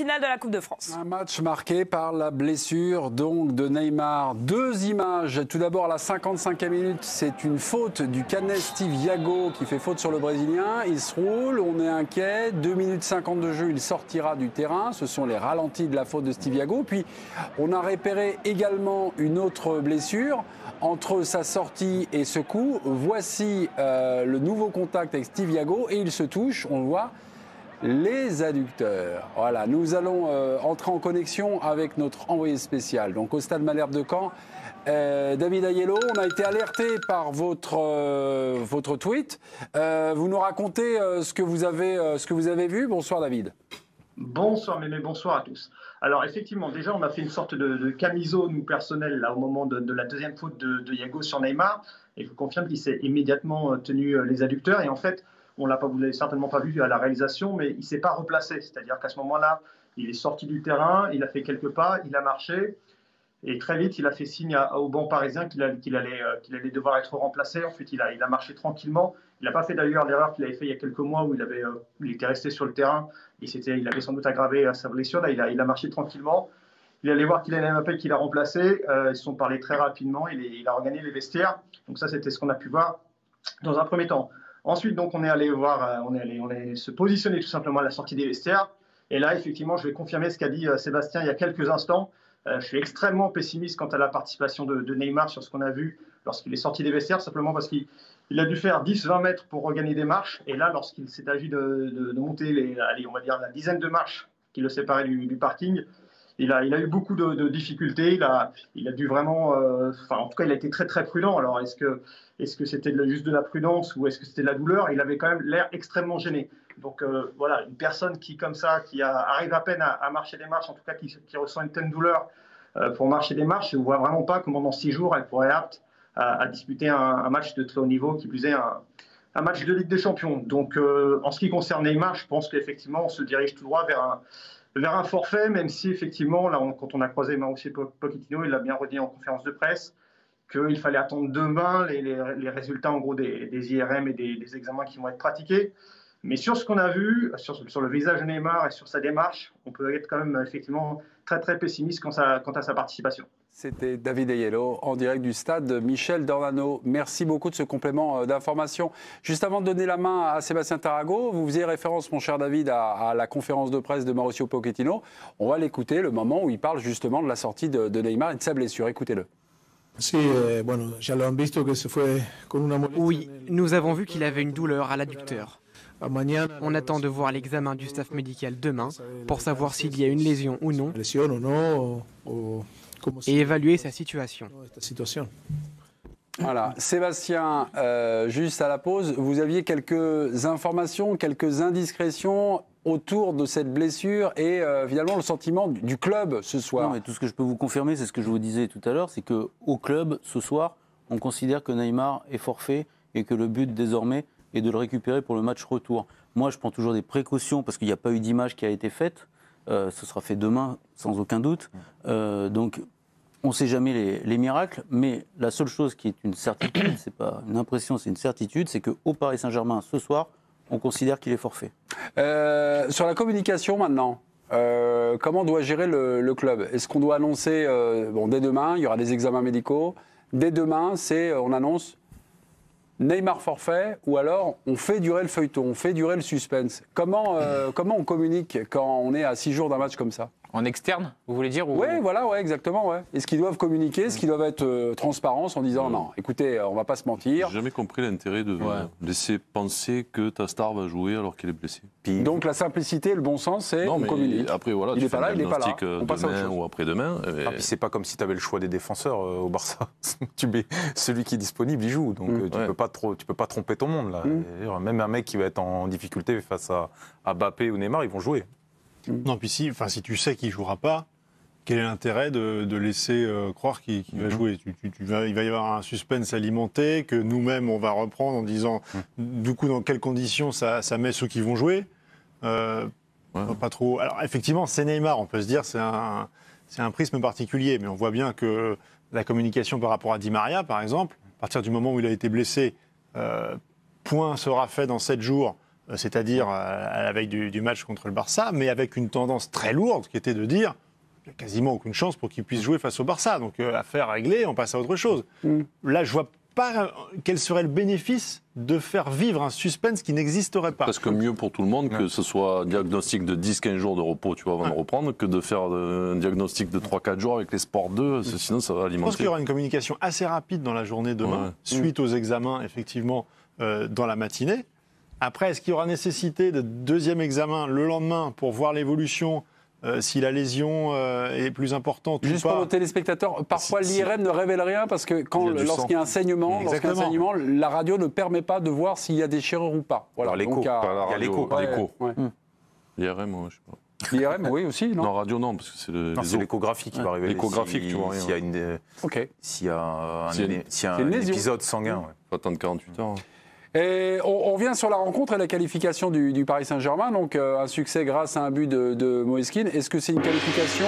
finale de la Coupe de France. Un match marqué par la blessure donc de Neymar. 2 images. Tout d'abord à la 55e minute, c'est une faute du Canet Steve Yago qui fait faute sur le Brésilien. Il se roule, on est inquiet. 2 minutes 50 de jeu, il sortira du terrain. Ce sont les ralentis de la faute de Steve Yago. Puis on a repéré également une autre blessure entre sa sortie et ce coup. Voici le nouveau contact avec Steve Yago et il se touche, on le voit, les adducteurs. Voilà, nous allons entrer en connexion avec notre envoyé spécial. Donc au stade Malherbe de Caen, David Aiello, on a été alerté par votre tweet. Vous nous racontez ce que vous avez vu. Bonsoir David. Bonsoir Mémé, bonsoir à tous. Alors effectivement, déjà on a fait une sorte de camiso, nous personnels, là, au moment de la deuxième faute de Yago sur Neymar. Et je vous confirme qu'il s'est immédiatement tenu les adducteurs. Et en fait, vous l'avez certainement pas vu à la réalisation, mais il ne s'est pas replacé. C'est-à-dire qu'à ce moment-là, il est sorti du terrain, il a fait quelques pas, il a marché. Et très vite, il a fait signe au banc parisien qu'il allait devoir être remplacé. Ensuite, il a marché tranquillement. Il n'a pas fait d'ailleurs l'erreur qu'il avait fait il y a quelques mois où il était resté sur le terrain. Il avait sans doute aggravé sa blessure. Là, il a marché tranquillement. Il est allé voir Kylian Mbappé qui l'a remplacé. Ils se sont parlé très rapidement. Il a regagné les vestiaires. Donc ça, c'était ce qu'on a pu voir dans un premier temps. Ensuite, donc, on est allé se positionner tout simplement à la sortie des vestiaires. Et là, effectivement, je vais confirmer ce qu'a dit Sébastien il y a quelques instants. Je suis extrêmement pessimiste quant à la participation de Neymar sur ce qu'on a vu lorsqu'il est sorti des vestiaires, simplement parce qu'il a dû faire 10-20 mètres pour regagner des marches. Et là, lorsqu'il s'est agi de monter on va dire la dizaine de marches qui le séparaient du parking, il a eu beaucoup de difficultés. Il a dû vraiment, en tout cas, il a été très très prudent. Alors, est-ce que c'était juste de la prudence ou est-ce que c'était de la douleur? Il avait quand même l'air extrêmement gêné. Donc voilà, une personne qui comme ça, arrive à peine à marcher des marches, en tout cas qui ressent une telle douleur pour marcher des marches, je ne vois vraiment pas comment dans 6 jours elle pourrait être apte à disputer un match de très haut niveau, qui plus est un match de Ligue des Champions. Donc en ce qui concerne Neymar, je pense qu'effectivement on se dirige tout droit vers un forfait, même si effectivement, là, quand on a croisé Mauricio Pochettino, il l'a bien redit en conférence de presse, qu'il fallait attendre demain les résultats en gros des IRM et des examens qui vont être pratiqués. Mais sur ce qu'on a vu, sur le visage de Neymar et sur sa démarche, on peut être quand même effectivement très très pessimiste quant à sa participation. C'était David Aiello en direct du stade Michel Dornano. Merci beaucoup de ce complément d'information. Juste avant de donner la main à Sébastien Tarago, vous faisiez référence, mon cher David, à la conférence de presse de Mauricio Pochettino. On va l'écouter, le moment où il parle justement de la sortie de Neymar et de sa blessure. Écoutez-le. Oui, nous avons vu qu'il avait une douleur à l'adducteur. On attend de voir l'examen du staff médical demain pour savoir s'il y a une lésion ou non et évaluer sa situation. Voilà, Sébastien, juste à la pause, vous aviez quelques informations, quelques indiscrétions autour de cette blessure et finalement le sentiment du club ce soir. Non, mais tout ce que je peux vous confirmer, c'est ce que je vous disais tout à l'heure, c'est qu'au club, ce soir, on considère que Neymar est forfait et que le but désormais est de le récupérer pour le match retour. Moi, je prends toujours des précautions parce qu'il n'y a pas eu d'image qui a été faite. Ce sera fait demain, sans aucun doute. Donc, on ne sait jamais les miracles, mais la seule chose qui est une certitude, c'est pas une impression, c'est une certitude, c'est qu'au Paris Saint-Germain, ce soir, on considère qu'il est forfait. Sur la communication maintenant, comment doit gérer le club? Est-ce qu'on doit annoncer, dès demain, il y aura des examens médicaux, dès demain, on annonce Neymar forfait, ou alors on fait durer le feuilleton, on fait durer le suspense. Comment on communique quand on est à 6 jours d'un match comme ça? En externe, vous voulez dire? Oui, voilà, ouais, exactement. Ouais. Est-ce qu'ils doivent communiquer? Est-ce qu'ils doivent être transparents en disant non, écoutez, on ne va pas se mentir? J'ai jamais compris l'intérêt de laisser penser que ta star va jouer alors qu'il est blessé. Donc la simplicité, le bon sens, c'est on communique. Après, voilà, il n'est pas là, il n'est pas là. On passe à autre chose. Ou après-demain. Et puis c'est pas comme si tu avais le choix des défenseurs au Barça. Tu mets celui qui est disponible, il joue. Donc tu peux pas tromper ton monde là. Même un mec qui va être en difficulté face à Mbappé ou Neymar, ils vont jouer. Non, puis si tu sais qu'il ne jouera pas, quel est l'intérêt de laisser croire qu'il va jouer? Il va y avoir un suspense alimenté que nous-mêmes on va reprendre en disant du coup dans quelles conditions ça met ceux qui vont jouer. Pas trop. Alors effectivement, c'est Neymar, on peut se dire c'est un prisme particulier, mais on voit bien que la communication par rapport à Di Maria, par exemple, à partir du moment où il a été blessé, point sera fait dans 7 jours c'est-à-dire à la veille du match contre le Barça, mais avec une tendance très lourde qui était de dire il n'y a quasiment aucune chance pour qu'il puisse jouer face au Barça. Donc affaire réglée, on passe à autre chose. Là, je vois pas quel serait le bénéfice de faire vivre un suspense qui n'existerait pas. Parce que mieux pour tout le monde que ce soit un diagnostic de 10-15 jours de repos, tu vois, avant de reprendre, que de faire un diagnostic de 3-4 jours avec les sports 2, sinon ça va alimenter. Je pense qu'il y aura une communication assez rapide dans la journée demain, suite aux examens, effectivement, dans la matinée. Après, est-ce qu'il y aura nécessité de deuxième examen le lendemain pour voir l'évolution si la lésion est plus importante Juste ou pas. pour nos téléspectateurs, parfois l'IRM ne révèle rien parce que lorsqu'il y a un saignement, la radio ne permet pas de voir s'il y a déchirure ou pas. Voilà, l'écho. Il y a l'écho. L'IRM, je sais pas. L'IRM, oui, aussi, non? Non, radio, non, parce que c'est l'échographie qui va arriver. L'échographique, tu vois rien. S'il y a un épisode sanguin. Faut attendre 48 heures. Et on revient sur la rencontre et la qualification du Paris Saint-Germain. Donc un succès grâce à un but de Moeskin. Est-ce que c'est une qualification